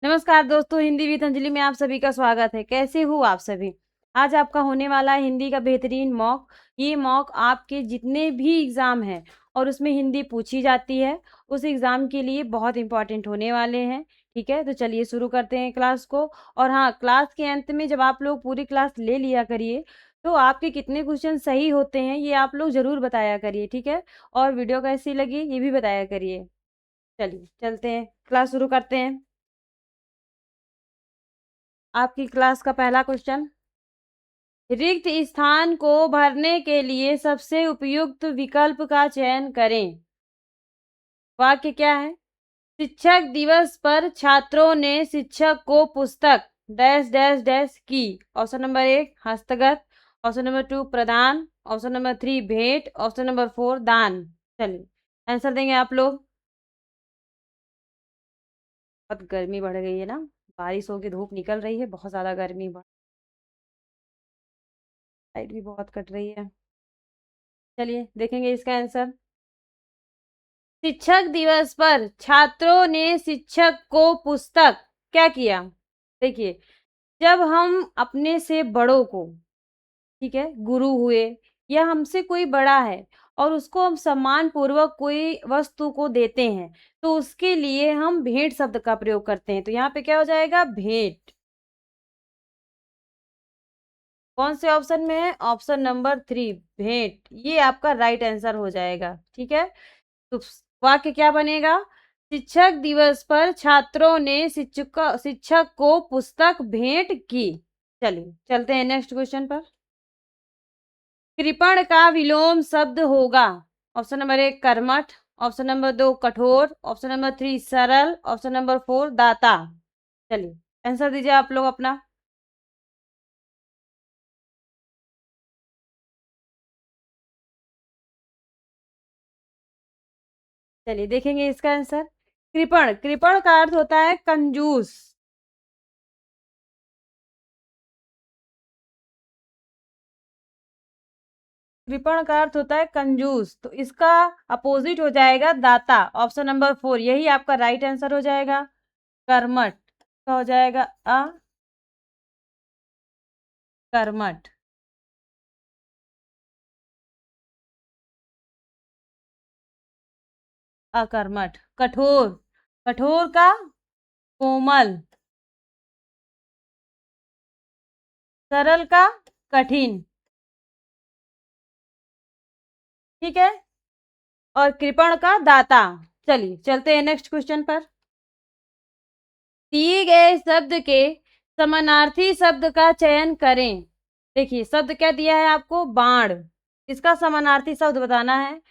नमस्कार दोस्तों, हिंदी विद अंजलि में आप सभी का स्वागत है। कैसे हो आप सभी? आज आपका होने वाला है हिंदी का बेहतरीन मॉक। ये मॉक आपके जितने भी एग्ज़ाम हैं और उसमें हिंदी पूछी जाती है, उस एग्ज़ाम के लिए बहुत इंपॉर्टेंट होने वाले हैं। ठीक है, तो चलिए शुरू करते हैं क्लास को। और हाँ, क्लास के अंत में जब आप लोग पूरी क्लास ले लिया करिए, तो आपके कितने क्वेश्चन सही होते हैं ये आप लोग ज़रूर बताया करिए, ठीक है? और वीडियो कैसी लगी ये भी बताया करिए। चलिए चलते हैं, क्लास शुरू करते हैं। आपकी क्लास का पहला क्वेश्चन, रिक्त स्थान को भरने के लिए सबसे उपयुक्त विकल्प का चयन करें। वाक्य क्या है? शिक्षक दिवस पर छात्रों ने शिक्षक को पुस्तक डैश डैश डैश की। ऑप्शन नंबर 1 हस्तगत, ऑप्शन नंबर 2 प्रदान, ऑप्शन नंबर 3 भेंट, ऑप्शन नंबर 4 दान। चलिए आंसर देंगे आप लोग। बहुत गर्मी बढ़ गई है ना, बारिश होगी, धूप निकल रही है, बहुत ज्यादा गर्मी बढ़, लाइट भी बहुत कट रही है। चलिए देखेंगे इसका आंसर। शिक्षक दिवस पर छात्रों ने शिक्षक को पुस्तक क्या किया? देखिए, जब हम अपने से बड़ों को, ठीक है, गुरु हुए या हमसे कोई बड़ा है और उसको हम सम्मान पूर्वक कोई वस्तु को देते हैं, तो उसके लिए हम भेंट शब्द का प्रयोग करते हैं। तो यहाँ पे क्या हो जाएगा? भेंट। कौन से ऑप्शन में है? ऑप्शन नंबर 3 भेंट, ये आपका राइट आंसर हो जाएगा। ठीक है, तो वाक्य क्या बनेगा? शिक्षक दिवस पर छात्रों ने शिक्षक को पुस्तक भेंट की। चलिए चलते हैं नेक्स्ट क्वेश्चन पर। कृपण का विलोम शब्द होगा। ऑप्शन नंबर 1 कर्मठ, ऑप्शन नंबर 2 कठोर, ऑप्शन नंबर 3 सरल, ऑप्शन नंबर 4 दाता। चलिए आंसर दीजिए आप लोग अपना। चलिए देखेंगे इसका आंसर। कृपण, कृपण का अर्थ होता है कंजूस। कृपण का अर्थ होता है कंजूस, तो इसका अपोजिट हो जाएगा दाता। ऑप्शन नंबर 4 यही आपका राइट आंसर हो जाएगा। कर्मठ का हो जाएगा कर्मठ। अकर्मठ। कठोर, कठोर का कोमल। सरल का कठिन। ठीक है, और कृपण का दाता। चलिए चलते हैं नेक्स्ट क्वेश्चन पर। दिए गए शब्द के समानार्थी शब्द का चयन करें। देखिए शब्द क्या दिया है आपको? बाण। इसका समानार्थी शब्द बताना है।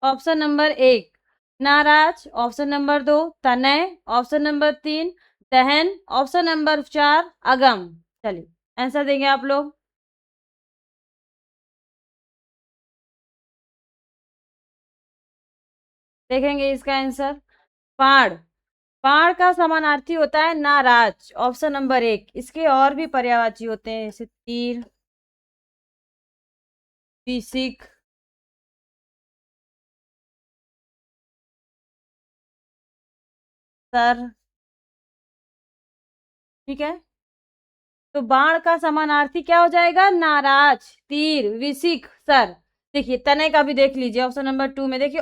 ऑप्शन नंबर 1 नाराज, ऑप्शन नंबर 2 तनय, ऑप्शन नंबर 3 दहन, ऑप्शन नंबर 4 अगम। चलिए आंसर देंगे आप लोग। देखेंगे इसका आंसर। पाड़, पाड़ का समानार्थी होता है नाराज। Option number 1। इसके और भी पर्यायवाची होते हैं, जैसे तीर, पिसिक, सर। ठीक है, तो बाण का समानार्थी क्या हो जाएगा? नाराज, तीर, विसिक, सर। देखिए तनय का भी देख लीजिए, ऑप्शन नंबर 2 में देखिए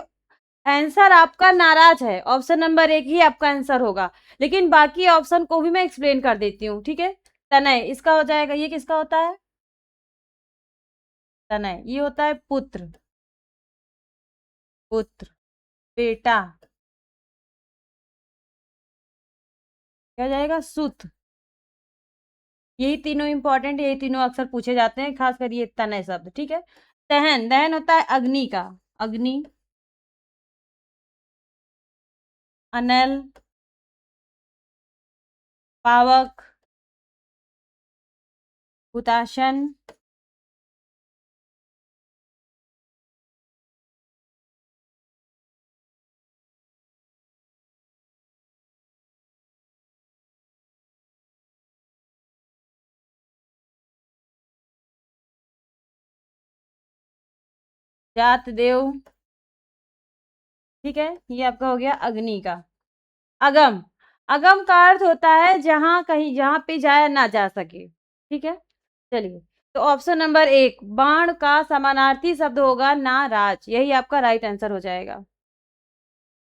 आंसर आपका नाराज है। ऑप्शन नंबर 1 ही आपका आंसर होगा, लेकिन बाकी ऑप्शन को भी मैं एक्सप्लेन कर देती हूँ। ठीक है, तनय इसका हो जाएगा। ये किसका होता है? तनय ये होता है पुत्र, पुत्र, बेटा। क्या हो जाएगा? सुत। यही तीनों इंपॉर्टेंट, यही तीनों अक्सर पूछे जाते हैं, खासकर ये तनय शब्द। ठीक है, दहन, दहन होता है अग्नि का। अग्नि, अनल, पावक, हुताशन, जात देव। ठीक है, ये आपका हो गया अग्नि का। अगम, अगम का अर्थ होता है जहां कहीं, जहां पे जाया ना जा सके, ठीक है। चलिए, तो ऑप्शन नंबर 1 बाण का समानार्थी शब्द होगा नाराज, यही आपका राइट आंसर हो जाएगा।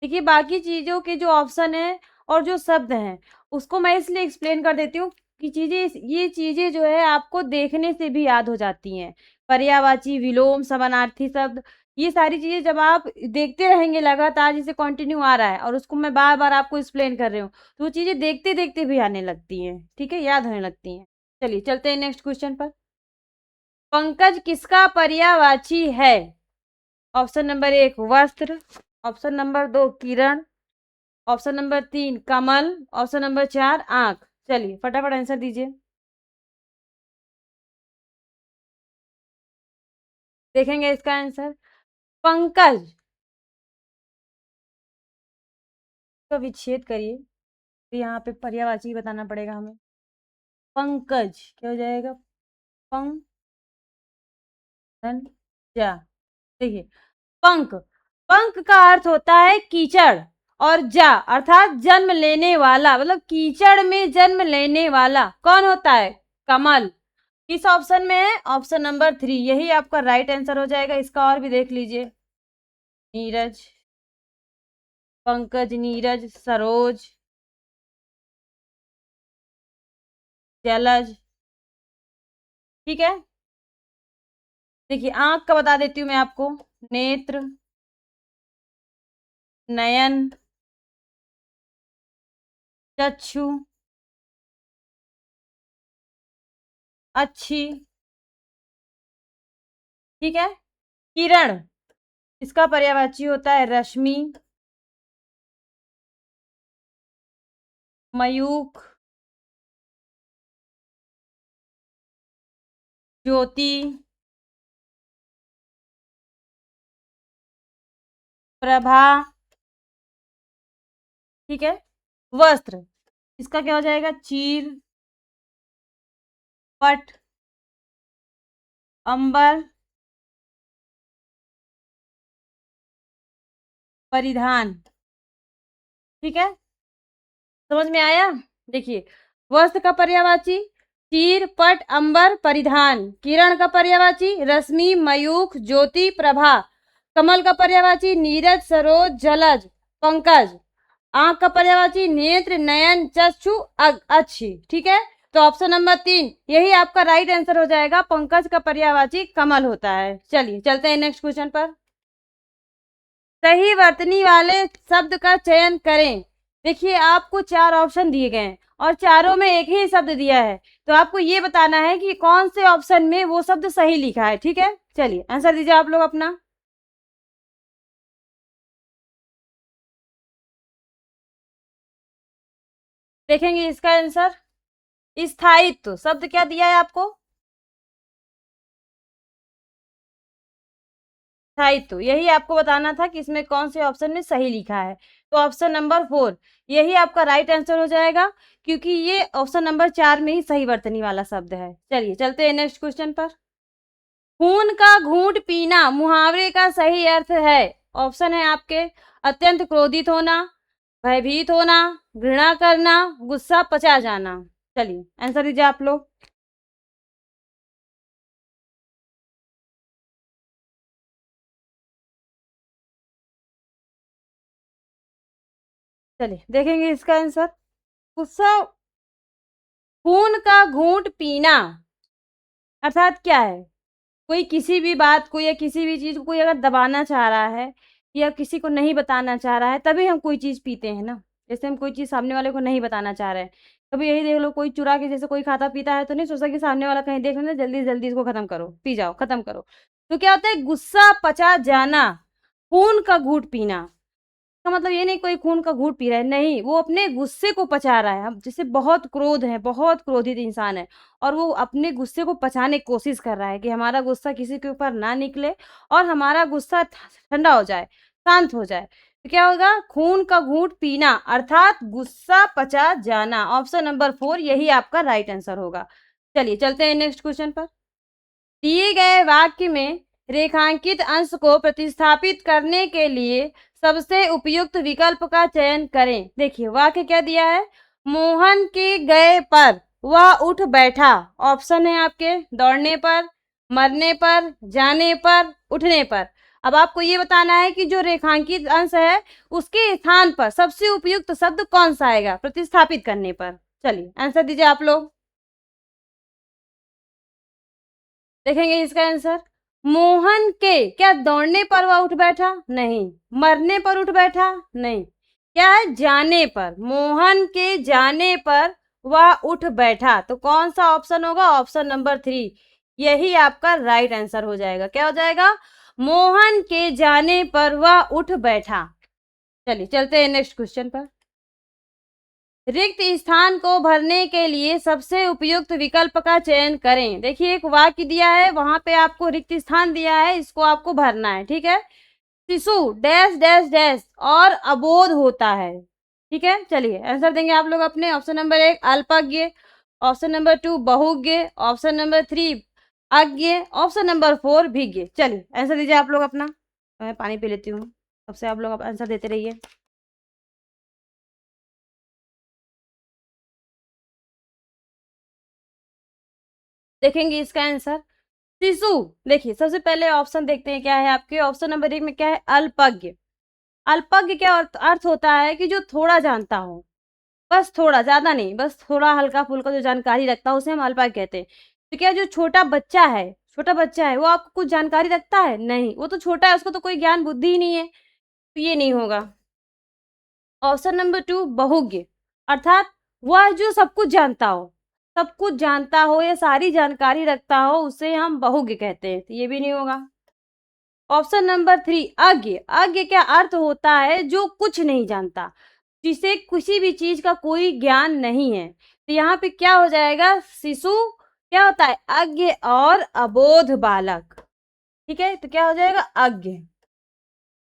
देखिए, बाकी चीजों के जो ऑप्शन है और जो शब्द हैं उसको मैं इसलिए एक्सप्लेन कर देती हूँ कि ये चीजें जो है आपको देखने से भी याद हो जाती हैं। पर्यायवाची, विलोम, समानार्थी शब्द, ये सारी चीजें जब आप देखते रहेंगे लगातार, जैसे कंटिन्यू आ रहा है और उसको मैं बार बार आपको एक्सप्लेन कर रही हूँ, तो वो चीजें देखते देखते भी आने लगती हैं, ठीक है, याद होने लगती हैं। चलिए चलते हैं नेक्स्ट क्वेश्चन पर। पंकज किसका पर्यायवाची है? ऑप्शन नंबर 1 वस्त्र, ऑप्शन नंबर 2 किरण, ऑप्शन नंबर 3 कमल, ऑप्शन नंबर 4 आंख। चलिए फटाफट आंसर दीजिए। देखेंगे इसका आंसर। पंकज का विच्छेद करिए, तो यहाँ पे पर्यायवाची बताना पड़ेगा हमें। पंकज क्या हो जाएगा? पंक जा। देखिए, पंक, पंक का अर्थ होता है कीचड़, और जा अर्थात जन्म लेने वाला, मतलब कीचड़ में जन्म लेने वाला कौन होता है? कमल। किस ऑप्शन में है? ऑप्शन नंबर 3, यही आपका राइट आंसर हो जाएगा। इसका और भी देख लीजिए। नीरज, पंकज, नीरज, सरोज, जलज, ठीक है। देखिए, आंख का बता देती हूँ मैं आपको। नेत्र, नयन, चक्षु, अच्छी, ठीक है। किरण, इसका पर्यायवाची होता है रश्मि, मयूख, ज्योति, प्रभा, ठीक है। वस्त्र, इसका क्या हो जाएगा? चीर, पट, अंबर, परिधान, ठीक है। समझ में आया? देखिए, वस्त्र का पर्यायवाची चीर, पट, अंबर, परिधान। किरण का पर्यायवाची रश्मि, मयूख, ज्योति, प्रभा। कमल का पर्यायवाची नीरज, सरोज, जलज, पंकज। आंख का पर्यायवाची नेत्र, नयन, चक्षु, अच्छी, ठीक है। तो ऑप्शन नंबर 3 यही आपका राइट आंसर हो जाएगा। पंकज का पर्यायवाची कमल होता है। चलिए चलते हैं नेक्स्ट क्वेश्चन पर। सही वर्तनी वाले शब्द का चयन करें। देखिए, आपको 4 ऑप्शन दिए गए हैं और चारों में एक ही शब्द दिया है, तो आपको ये बताना है कि कौन से ऑप्शन में वो शब्द सही लिखा है, ठीक है। चलिए आंसर दीजिए आप लोग अपना। देखेंगे इसका आंसर। स्थायित्व शब्द क्या दिया है आपको? स्थायित्व, यही आपको बताना था कि इसमें कौन से ऑप्शन में सही लिखा है। तो ऑप्शन नंबर 4 यही आपका राइट आंसर हो जाएगा, क्योंकि ये ऑप्शन नंबर 4 में ही सही वर्तनी वाला शब्द है। चलिए चलते हैं नेक्स्ट क्वेश्चन पर। खून का घूंट पीना मुहावरे का सही अर्थ है। ऑप्शन है आपके अत्यंत क्रोधित होना, भयभीत होना, घृणा करना, गुस्सा पचा जाना। चलिए आंसर दीजिए आप लोग। चलिए देखेंगे इसका आंसर। गुस्सा, खून का घूंट पीना अर्थात क्या है? कोई किसी भी बात को या किसी भी चीज को कोई अगर दबाना चाह रहा है या किसी को नहीं बताना चाह रहा है, तभी हम कोई चीज पीते हैं ना। जैसे हम कोई चीज सामने वाले को नहीं बताना चाह रहे हैं, कभी यही देख लो, कोई चुरा के जैसे कोई खाता पीता है तो नहीं सोचता कि सामने वाला कहीं देख लेना, जल्दी जल्दी इसको खत्म करो, पी जाओ, खत्म करो। तो क्या होता है? गुस्सा पचा जाना, खून का घूंट पीना का मतलब ये नहीं कोई खून का घूंट पी रहा है, नहीं, वो अपने गुस्से को पचा रहा है। अब जैसे बहुत क्रोध है, बहुत क्रोधित इंसान है और वो अपने गुस्से को पचाने की कोशिश कर रहा है कि हमारा गुस्सा किसी के ऊपर ना निकले और हमारा गुस्सा ठंडा हो जाए, शांत हो जाए। तो क्या होगा? खून का घूंट पीना अर्थात गुस्सा पचा जाना। ऑप्शन नंबर 4 यही आपका राइट आंसर होगा। चलिए चलते हैं नेक्स्ट क्वेश्चन पर। दिए गए वाक्य में रेखांकित अंश को प्रतिस्थापित करने के लिए सबसे उपयुक्त विकल्प का चयन करें। देखिए वाक्य क्या दिया है, मोहन के गए पर वह उठ बैठा। ऑप्शन है आपके दौड़ने पर, मरने पर, जाने पर, उठने पर। अब आपको ये बताना है कि जो रेखांकित अंश है उसके स्थान पर सबसे उपयुक्त शब्द कौन सा आएगा प्रतिस्थापित करने पर। चलिए आंसर दीजिए आप लोग। देखेंगे इसका आंसर, मोहन के क्या दौड़ने पर वह उठ बैठा, नहीं। मरने पर उठ बैठा, नहीं। क्या है, जाने पर, मोहन के जाने पर वह उठ बैठा। तो कौन सा ऑप्शन होगा, ऑप्शन नंबर 3, यही आपका राइट आंसर हो जाएगा। क्या हो जाएगा, मोहन के जाने पर वह उठ बैठा। चलिए चलते हैं नेक्स्ट क्वेश्चन पर। रिक्त स्थान को भरने के लिए सबसे उपयुक्त विकल्प का चयन करें। देखिए एक वाक्य दिया है, वहां पे आपको रिक्त स्थान दिया है, इसको आपको भरना है, ठीक है। शिशु डैश डैश डैश और अबोध होता है, ठीक है। चलिए आंसर देंगे आप लोग अपने। ऑप्शन नंबर 1 अल्पज्ञ, ऑप्शन नंबर 2 बहुज्ञ, ऑप्शन नंबर 3 अज्ञ, ऑप्शन नंबर 4 विज्ञ। चलिए आंसर दीजिए आप लोग अपना। मैं पानी पी लेती हूँ, तब से आप लोग आंसर देते रहिए। देखेंगे इसका आंसर, शिशु। देखिए सबसे पहले ऑप्शन देखते हैं क्या है आपके। ऑप्शन नंबर 1 में क्या है, अल्पज्ञ। अल्पज्ञ क्या अर्थ होता है कि जो थोड़ा जानता हो, बस थोड़ा, ज्यादा नहीं, बस थोड़ा हल्का फुल्का जो जानकारी रखता है उसे हम अल्पज्ञ कहते हैं। तो क्या जो छोटा बच्चा है, छोटा बच्चा है वो आपको कुछ जानकारी रखता है, नहीं, वो तो छोटा है, उसको तो कोई ज्ञान बुद्धि ही नहीं है, तो ये नहीं होगा। ऑप्शन नंबर 2 बहुज्ञ, अर्थात वह जो सब कुछ जानता हो, सब कुछ जानता हो या सारी जानकारी रखता हो, उसे हम बहुज्ञ कहते हैं, तो ये भी नहीं होगा। Option number 3 अज्ञ। अज्ञ क्या अर्थ होता है, जो कुछ नहीं जानता, जिसे किसी भी चीज का कोई ज्ञान नहीं है। तो यहाँ पे क्या हो जाएगा, शिशु क्या होता है, अज्ञ और अबोध बालक, ठीक है। तो क्या हो जाएगा, अज्ञ।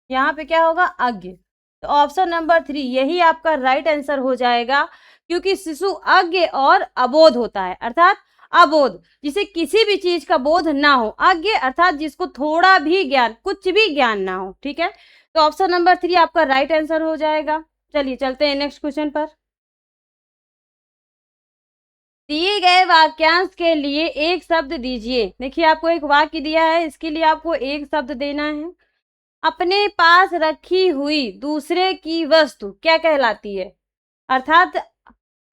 यहाँ पे क्या होगा, अज्ञ। तो ऑप्शन नंबर 3 यही आपका राइट आंसर हो जाएगा, क्योंकि शिशु अज्ञ और अबोध होता है, अर्थात अबोध जिसे किसी भी चीज का बोध ना हो, अज्ञ अर्थात जिसको थोड़ा भी ज्ञान, कुछ भी ज्ञान ना हो, ठीक है। तो ऑप्शन नंबर 3 आपका राइट आंसर हो जाएगा। चलिए चलते हैं नेक्स्ट क्वेश्चन पर। दिए गए वाक्यांश के लिए एक शब्द दीजिए। देखिए आपको एक वाक्य दिया है, इसके लिए आपको एक शब्द देना है। अपने पास रखी हुई दूसरे की वस्तु क्या कहलाती है, अर्थात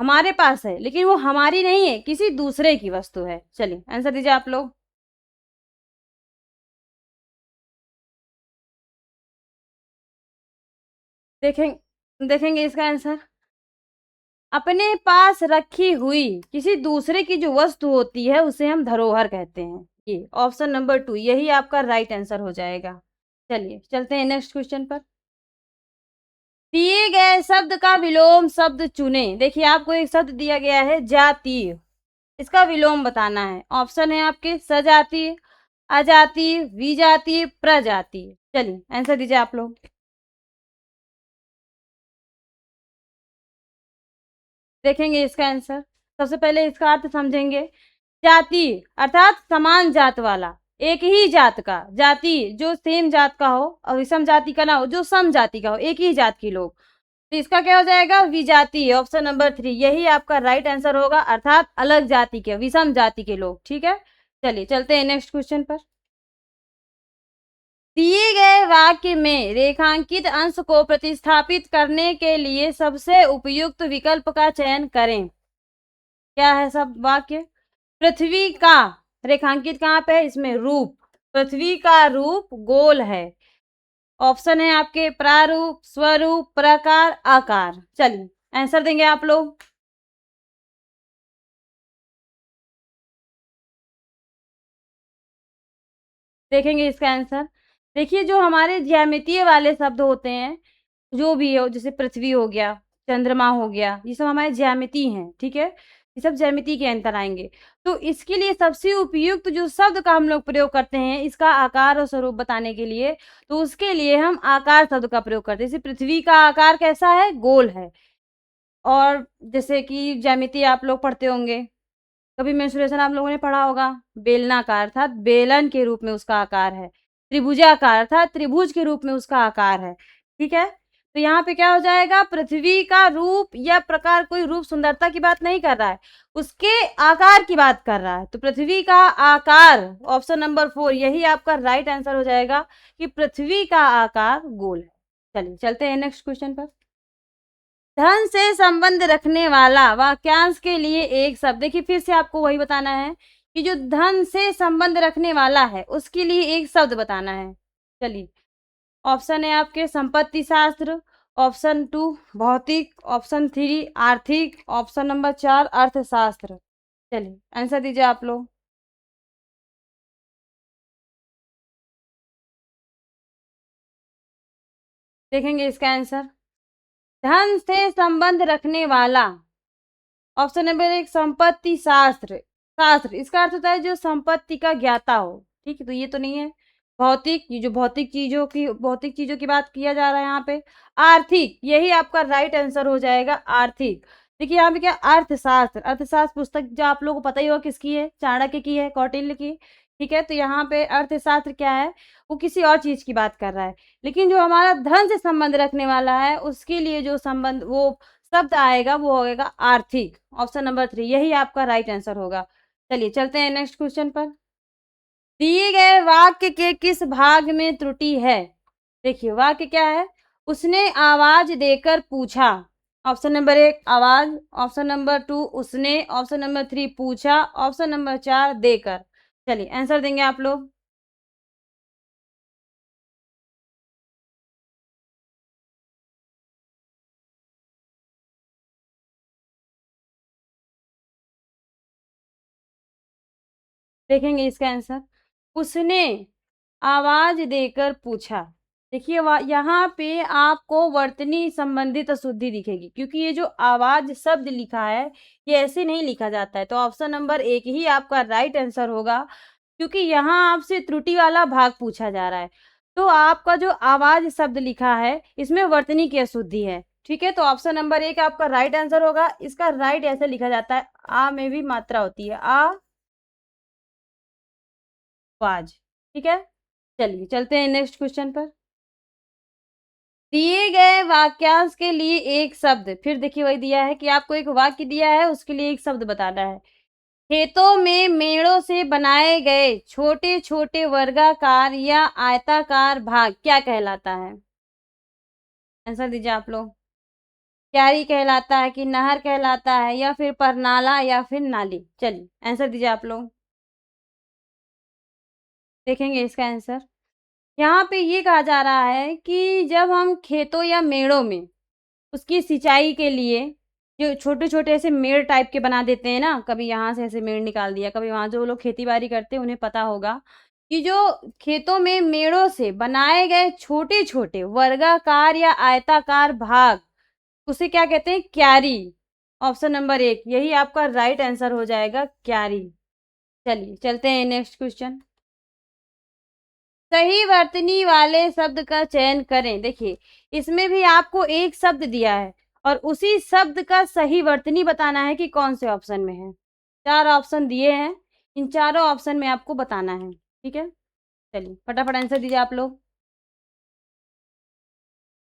हमारे पास है लेकिन वो हमारी नहीं है, किसी दूसरे की वस्तु है। चलिए आंसर दीजिए आप लोग। देखेंगे इसका आंसर, अपने पास रखी हुई किसी दूसरे की जो वस्तु होती है उसे हम धरोहर कहते हैं। ये ऑप्शन नंबर 2 यही आपका राइट आंसर हो जाएगा। चलिए चलते हैं नेक्स्ट क्वेश्चन पर। दिए गए शब्द का विलोम शब्द चुने। देखिए आपको एक शब्द दिया गया है जातीय, इसका विलोम बताना है। ऑप्शन है आपके सजातीय, अजातीय, विजातीय, प्रजातीय। चलिए आंसर दीजिए आप लोग। देखेंगे इसका आंसर, सबसे पहले इसका अर्थ समझेंगे। जाति अर्थात समान जात वाला, एक ही जात का, जाति जो सेम जात का हो और विषम जाति का ना हो, जो सम जाति का हो, एक ही जात के लोग। तो इसका क्या हो जाएगा, विजातीय। ऑप्शन नंबर 3 यही आपका राइट आंसर होगा, अर्थात अलग जाति के, विषम जाति के लोग, ठीक है। चलिए चलते हैं नेक्स्ट क्वेश्चन पर। दिए गए वाक्य में रेखांकित अंश को प्रतिस्थापित करने के लिए सबसे उपयुक्त विकल्प का चयन करें। क्या है सब वाक्य, पृथ्वी का रेखांकित कहाँ पे है, इसमें रूप, पृथ्वी का रूप गोल है। ऑप्शन है आपके प्रारूप, स्वरूप, प्रकार, आकार। चलिए आंसर देंगे आप लोग। देखेंगे इसका आंसर। देखिए जो हमारे ज्यामितीय वाले शब्द होते हैं, जो भी हो, जैसे पृथ्वी हो गया, चंद्रमा हो गया, ये सब हमारे ज्यामिति हैं, ठीक है। ये सब ज्यामिति के अंतर आएंगे। तो इसके लिए सबसे उपयुक्त जो शब्द का हम लोग प्रयोग करते हैं इसका आकार और स्वरूप बताने के लिए, तो उसके लिए हम आकार शब्द का प्रयोग करते हैं। जैसे पृथ्वी का आकार कैसा है, गोल है। और जैसे कि ज्यामिति आप लोग पढ़ते होंगे, कभी मेंसुरेशन आप लोगों ने पढ़ा होगा, बेलनाकार, अर्थात बेलन के रूप में उसका आकार है। त्रिभुजाकार, अर्थात त्रिभुज के रूप में उसका आकार है। ठीक है, तो यहाँ पे क्या हो जाएगा, पृथ्वी का रूप या प्रकार, कोई रूप सुंदरता की बात नहीं कर रहा है, उसके आकार की बात कर रहा है। तो पृथ्वी का आकार, ऑप्शन नंबर 4 यही आपका राइट आंसर हो जाएगा कि पृथ्वी का आकार गोल है। चलिए चलते हैं नेक्स्ट क्वेश्चन पर। धन से संबंध रखने वाला वाक्यांश के लिए एक शब्द, देखिए फिर से आपको वही बताना है कि जो धन से संबंध रखने वाला है उसके लिए एक शब्द बताना है। चलिए, ऑप्शन है आपके संपत्ति शास्त्र, ऑप्शन 2 भौतिक, ऑप्शन 3 आर्थिक, ऑप्शन नंबर 4 अर्थशास्त्र। चलिए आंसर दीजिए आप लोग। देखेंगे इसका आंसर, धन से संबंध रखने वाला, ऑप्शन नंबर 1 संपत्ति शास्त्र। शास्त्र इसका अर्थ होता है जो संपत्ति का ज्ञाता हो। ठीक है, तो ये तो नहीं है। भौतिक, ये जो भौतिक चीजों की बात किया जा रहा है यहाँ पे। आर्थिक, यही आपका राइट आंसर हो जाएगा, आर्थिक। देखिए यहाँ पे क्या, अर्थशास्त्र, अर्थशास्त्र पुस्तक जो आप लोगों को पता ही होगा किसकी है, चाणक्य की है, कौटिल्य की। ठीक है, तो यहाँ पे अर्थशास्त्र क्या है, वो किसी और चीज की बात कर रहा है। लेकिन जो हमारा धन से संबंध रखने वाला है उसके लिए जो संबंध, वो शब्द आएगा वो होगा आर्थिक, ऑप्शन नंबर 3 यही आपका राइट आंसर होगा। चलिए चलते हैं नेक्स्ट क्वेश्चन पर। दिए गए वाक्य के किस भाग में त्रुटि है। देखिए वाक्य क्या है, उसने आवाज देकर पूछा, ऑप्शन नंबर 1 आवाज, ऑप्शन नंबर 2 उसने, ऑप्शन नंबर 3 पूछा, ऑप्शन नंबर 4 देकर। चलिए आंसर देंगे आप लोग। देखेंगे इसका आंसर, उसने आवाज देकर पूछा। देखिए यहाँ पे आपको वर्तनी संबंधित अशुद्धि दिखेगी, क्योंकि ये जो आवाज शब्द लिखा है ये ऐसे नहीं लिखा जाता है। तो ऑप्शन नंबर 1 ही आपका राइट आंसर होगा, क्योंकि यहाँ आपसे त्रुटि वाला भाग पूछा जा रहा है। तो आपका जो आवाज शब्द लिखा है इसमें वर्तनी की अशुद्धि है। ठीक है, तो ऑप्शन नंबर 1 आपका राइट आंसर होगा। इसका राइट ऐसे लिखा जाता है, आ में भी मात्रा होती है, आवाज। ठीक है, चलिए चलते हैं नेक्स्ट क्वेश्चन पर। दिए गए वाक्यांश के लिए एक शब्द, फिर देखिए वही दिया है कि आपको एक वाक्य दिया है उसके लिए एक शब्द बताना है। खेतों में मेड़ों से बनाए गए छोटे छोटे वर्गाकार या आयताकार भाग क्या कहलाता है। आंसर दीजिए आप लोग। क्यारी कहलाता है कि नहर कहलाता है या फिर परनाला या फिर नाली। चलिए आंसर दीजिए आप लोग। देखेंगे इसका आंसर, यहाँ पे ये कहा जा रहा है कि जब हम खेतों या मेड़ों में उसकी सिंचाई के लिए जो छोटे-छोटे ऐसे मेड़ टाइप के बना देते हैं ना, कभी यहाँ से ऐसे मेड़ निकाल दिया, कभी वहाँ, जो लोग खेती-बाड़ी करते हैं उन्हें पता होगा कि जो खेतों में मेड़ों से बनाए गए छोटे-छोटे वर्गाकार या आयताकार भाग, उसे क्या कहते हैं, क्यारी। ऑप्शन नंबर 1 यही आपका राइट आंसर हो जाएगा, क्यारी। चलिए चलते हैं नेक्स्ट क्वेश्चन। सही वर्तनी वाले शब्द का चयन करें। देखिए इसमें भी आपको एक शब्द दिया है और उसी शब्द का सही वर्तनी बताना है कि कौन से ऑप्शन में है। 4 ऑप्शन दिए हैं, इन चारों ऑप्शन में आपको बताना है। ठीक है, चलिए फटाफट आंसर दीजिए आप लोग।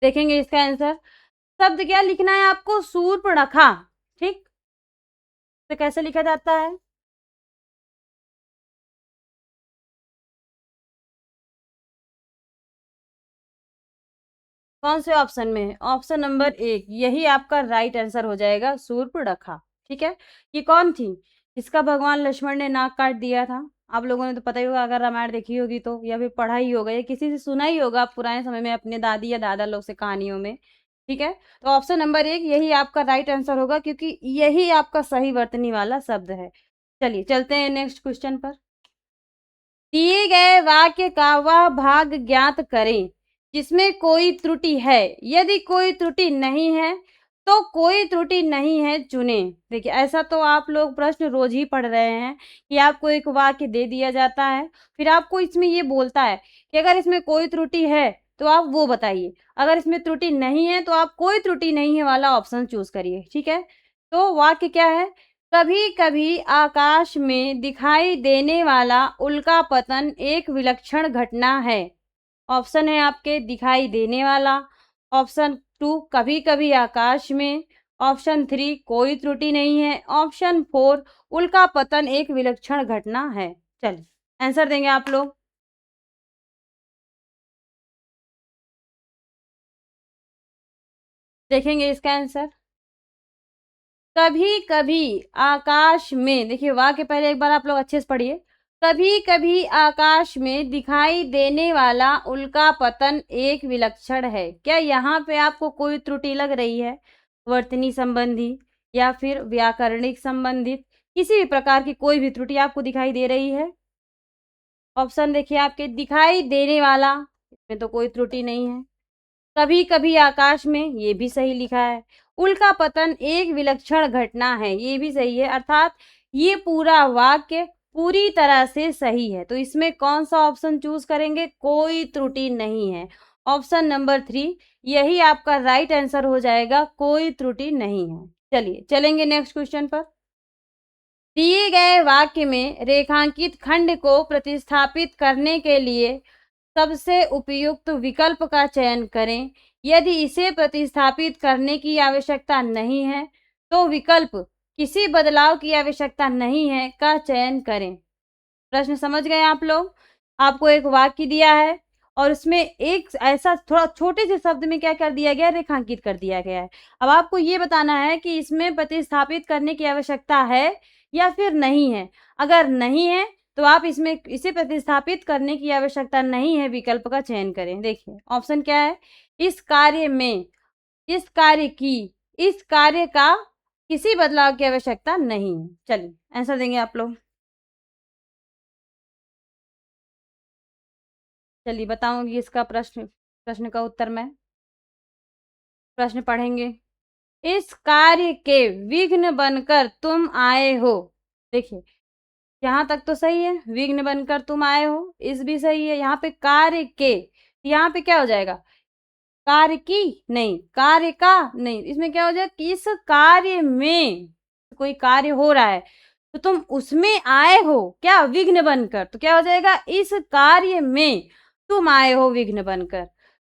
देखेंगे इसका आंसर, शब्द क्या लिखना है आपको, शूर्पणखा। ठीक, तो कैसे लिखा जाता है, कौन से ऑप्शन में है, ऑप्शन नंबर 1 यही आपका राइट आंसर हो जाएगा, शूर्पणखा। ठीक है, ये कौन थी, इसका भगवान लक्ष्मण ने नाक काट दिया था। आप लोगों ने तो पता ही होगा, अगर रामायण देखी होगी तो, या फिर पढ़ा ही होगा या किसी से सुना ही होगा पुराने समय में अपने दादी या दादा लोग से कहानियों में। ठीक है, तो ऑप्शन नंबर 1 यही आपका राइट आंसर होगा, क्योंकि यही आपका सही वर्तनी वाला शब्द है। चलिए चलते हैं नेक्स्ट क्वेश्चन पर। दिए गए वाक्य का वह भाग ज्ञात करें जिसमें कोई त्रुटि है, यदि कोई त्रुटि नहीं है तो कोई त्रुटि नहीं है चुने। देखिए ऐसा तो आप लोग प्रश्न रोज ही पढ़ रहे हैं कि आपको एक वाक्य दे दिया जाता है, फिर आपको इसमें ये बोलता है कि अगर इसमें कोई त्रुटि है तो आप वो बताइए, अगर इसमें त्रुटि नहीं है तो आप कोई त्रुटि नहीं है वाला ऑप्शन चूज करिए। ठीक है, तो वाक्य क्या है, कभी कभी आकाश में दिखाई देने वाला उल्का पतन एक विलक्षण घटना है। ऑप्शन है आपके दिखाई देने वाला, ऑप्शन 2 कभी कभी आकाश में, ऑप्शन 3 कोई त्रुटि नहीं है, ऑप्शन 4 उल्का पतन एक विलक्षण घटना है। चलिए आंसर देंगे आप लोग। देखेंगे इसका आंसर। कभी कभी आकाश में, देखिए वाक्य पहले एक बार आप लोग अच्छे से पढ़िए। कभी कभी आकाश में दिखाई देने वाला उल्का पतन एक विलक्षण है। क्या यहाँ पे आपको कोई त्रुटि लग रही है? वर्तनी संबंधी या फिर व्याकरणिक संबंधित किसी भी प्रकार की कोई भी त्रुटि आपको दिखाई दे रही है? ऑप्शन देखिए आपके, दिखाई देने वाला, इसमें तो कोई त्रुटि नहीं है। कभी कभी आकाश में, ये भी सही लिखा है। उल्का पतन एक विलक्षण घटना है, ये भी सही है। अर्थात ये पूरा वाक्य पूरी तरह से सही है। तो इसमें कौन सा ऑप्शन चूज करेंगे? कोई त्रुटि नहीं है। ऑप्शन नंबर 3 यही आपका राइट आंसर हो जाएगा, कोई त्रुटि नहीं है। चलिए चलेंगे नेक्स्ट क्वेश्चन पर। दिए गए वाक्य में रेखांकित खंड को प्रतिस्थापित करने के लिए सबसे उपयुक्त विकल्प का चयन करें। यदि इसे प्रतिस्थापित करने की आवश्यकता नहीं है तो विकल्प किसी बदलाव की आवश्यकता नहीं है का चयन करें। प्रश्न समझ गए आप लोग? आपको एक वाक्य दिया है और उसमें एक ऐसा थोड़ा छोटे से शब्द में क्या कर दिया गया है? रेखांकित कर दिया गया है। अब आपको ये बताना है कि इसमें प्रतिस्थापित करने की आवश्यकता है या फिर नहीं है। अगर नहीं है तो आप इसमें इसे प्रतिस्थापित करने की आवश्यकता नहीं है विकल्प का चयन करें। देखिए ऑप्शन क्या है? इस कार्य में, इस कार्य की, इस कार्य का किसी बदलाव की आवश्यकता नहीं है। चलिए आंसर देंगे आप लोग। चलिए बताऊंगी इसका प्रश्न, प्रश्न का उत्तर मैं। प्रश्न पढ़ेंगे। इस कार्य के विघ्न बनकर तुम आए हो। देखिए यहाँ तक तो सही है, विघ्न बनकर तुम आए हो, इस भी सही है। यहाँ पे कार्य के, यहाँ पे क्या हो जाएगा? कार्य की नहीं, कार्य का नहीं, इसमें क्या हो जाएगा? कि इस कार्य में कोई कार्य हो रहा है तो तुम उसमें आए हो क्या? विघ्न बनकर। तो क्या हो जाएगा? इस कार्य में तुम आए हो विघ्न बनकर।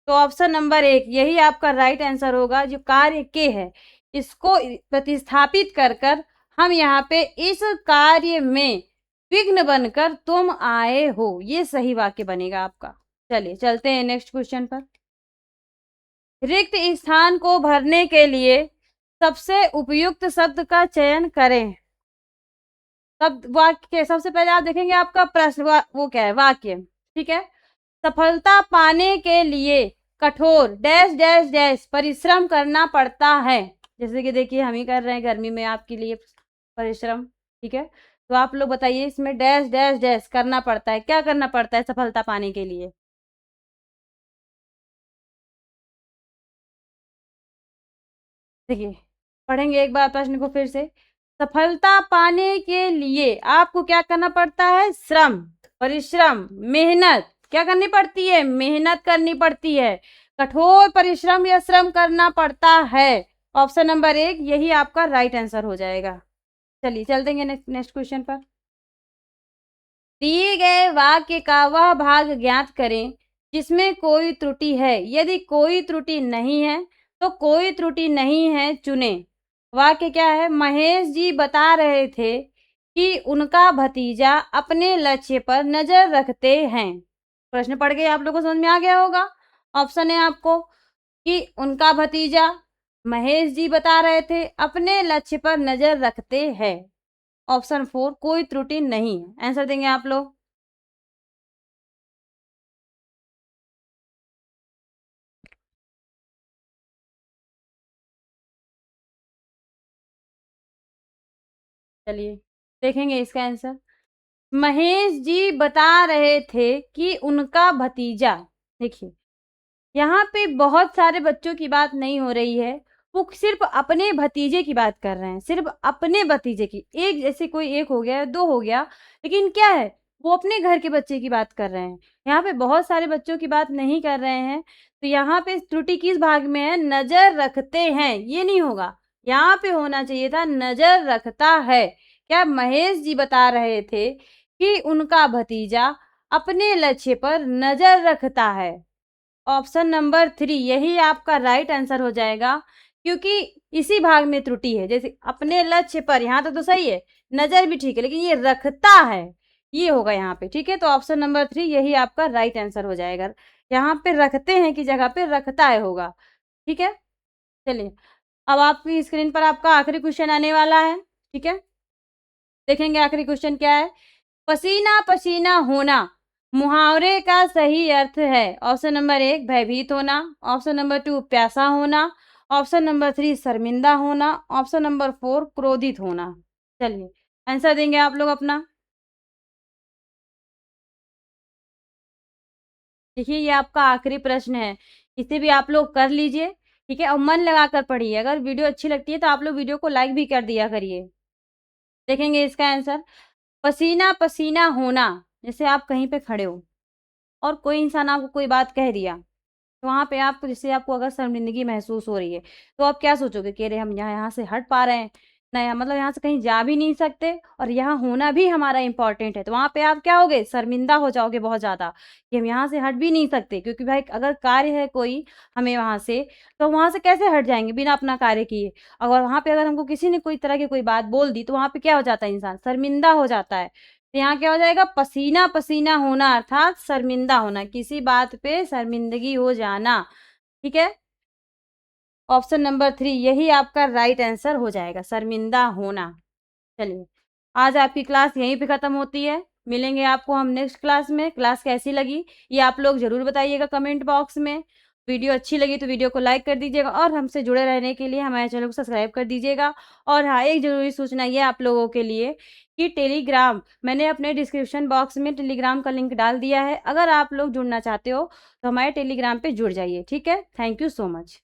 तो ऑप्शन नंबर 1 यही आपका राइट आंसर होगा। जो कार्य के है इसको प्रतिस्थापित कर कर हम यहाँ पे इस कार्य में विघ्न बनकर तुम आए हो, ये सही वाक्य बनेगा आपका। चलिए चलते हैं नेक्स्ट क्वेश्चन पर। रिक्त स्थान को भरने के लिए सबसे उपयुक्त शब्द का चयन करें। शब्द वाक्य, सबसे पहले आप देखेंगे आपका प्रश्न वो क्या है? वाक्य, ठीक है। सफलता पाने के लिए कठोर डैश डैश डैश परिश्रम करना पड़ता है। जैसे कि देखिए हम ही कर रहे हैं गर्मी में आपके लिए परिश्रम, ठीक है। तो आप लोग बताइए इसमें डैश डैश डैश करना पड़ता है, क्या करना पड़ता है सफलता पाने के लिए? देखिए पढ़ेंगे एक बार प्रश्न को फिर से। सफलता पाने के लिए आपको क्या करना पड़ता है? श्रम, परिश्रम, मेहनत क्या करनी पड़ती है? मेहनत करनी पड़ती है, कठोर परिश्रम या श्रम करना पड़ता है। ऑप्शन नंबर 1 यही आपका राइट आंसर हो जाएगा। चलिए चल देंगे नेक्स्ट क्वेश्चन पर। दिए गए वाक्य का वह भाग ज्ञात करें जिसमें कोई त्रुटि है। यदि कोई त्रुटि नहीं है तो कोई त्रुटि नहीं है चुने। वाक्य क्या है? महेश जी बता रहे थे कि उनका भतीजा अपने लक्ष्य पर नजर रखते हैं। प्रश्न पढ़ के आप लोगों को समझ में आ गया होगा। ऑप्शन है आपको कि उनका भतीजा, महेश जी बता रहे थे, अपने लक्ष्य पर नजर रखते हैं। ऑप्शन 4 कोई त्रुटि नहीं है। आंसर देंगे आप लोग। चलिए देखेंगे इसका आंसर। महेश जी बता रहे थे कि उनका भतीजा, देखिए यहाँ पे बहुत सारे बच्चों की बात नहीं हो रही है, वो सिर्फ अपने भतीजे की बात कर रहे हैं, सिर्फ अपने भतीजे की। एक जैसे कोई एक हो गया, दो हो गया, लेकिन क्या है? वो अपने घर के बच्चे की बात कर रहे हैं। यहाँ पे बहुत सारे बच्चों की बात नहीं कर रहे हैं। तो यहाँ पे त्रुटि किस भाग में है? नजर रखते हैं, ये नहीं होगा। यहाँ पे होना चाहिए था नजर रखता है। क्या महेश जी बता रहे थे कि उनका भतीजा अपने लक्ष्य पर नजर रखता है। ऑप्शन नंबर 3 यही आपका राइट आंसर हो जाएगा, क्योंकि इसी भाग में त्रुटि है। जैसे अपने लक्ष्य पर, यहाँ तो सही है, नजर भी ठीक है, लेकिन ये रखता है, ये होगा यहाँ पे। ठीक है, तो ऑप्शन नंबर 3 यही आपका राइट आंसर हो जाएगा। यहाँ पे रखते हैं की जगह पे रखता है होगा। ठीक है, चलिए अब आपकी स्क्रीन पर आपका आखिरी क्वेश्चन आने वाला है। ठीक है, देखेंगे आखिरी क्वेश्चन क्या है। पसीना पसीना होना मुहावरे का सही अर्थ है। ऑप्शन नंबर 1 भयभीत होना, ऑप्शन नंबर 2 प्यासा होना, ऑप्शन नंबर 3 शर्मिंदा होना, ऑप्शन नंबर 4 क्रोधित होना। चलिए आंसर देंगे आप लोग अपना। देखिए ये आपका आखिरी प्रश्न है, इसे भी आप लोग कर लीजिए। ठीक है, और मन लगाकर पढ़िए। अगर वीडियो अच्छी लगती है तो आप लोग वीडियो को लाइक भी कर दिया करिए। देखेंगे इसका आंसर। पसीना पसीना होना, जैसे आप कहीं पे खड़े हो और कोई इंसान आपको कोई बात कह दिया, तो वहाँ पे आपको, जैसे आपको अगर शर्मिंदगी महसूस हो रही है, तो आप क्या सोचोगे कि अरे हम यहाँ से हट पा रहे हैं, नहीं मतलब यहाँ से कहीं जा भी नहीं सकते और यहाँ होना भी हमारा इम्पोर्टेंट है, तो वहाँ पे आप क्या होगे, शर्मिंदा हो जाओगे बहुत ज़्यादा कि हम यहाँ से हट भी नहीं सकते। क्योंकि भाई अगर कार्य है कोई हमें वहाँ से, तो वहाँ से कैसे हट जाएँगे बिना अपना कार्य किए। और वहाँ पे अगर हमको किसी ने कोई तरह की कोई बात बोल दी, तो वहाँ पे क्या हो जाता है, इंसान शर्मिंदा हो जाता है। तो यहाँ क्या हो जाएगा, पसीना पसीना होना अर्थात शर्मिंदा होना, किसी बात पे शर्मिंदगी हो जाना। ठीक है, ऑप्शन नंबर 3 यही आपका राइट आंसर हो जाएगा, शर्मिंदा होना। चलिए आज आपकी क्लास यहीं पे ख़त्म होती है। मिलेंगे आपको हम नेक्स्ट क्लास में। क्लास कैसी लगी ये आप लोग ज़रूर बताइएगा कमेंट बॉक्स में। वीडियो अच्छी लगी तो वीडियो को लाइक कर दीजिएगा और हमसे जुड़े रहने के लिए हमारे चैनल को सब्सक्राइब कर दीजिएगा। और हाँ, एक ज़रूरी सूचना ये आप लोगों के लिए कि टेलीग्राम, मैंने अपने डिस्क्रिप्शन बॉक्स में टेलीग्राम का लिंक डाल दिया है। अगर आप लोग जुड़ना चाहते हो तो हमारे टेलीग्राम पे जुड़ जाइए। ठीक है, थैंक यू सो मच।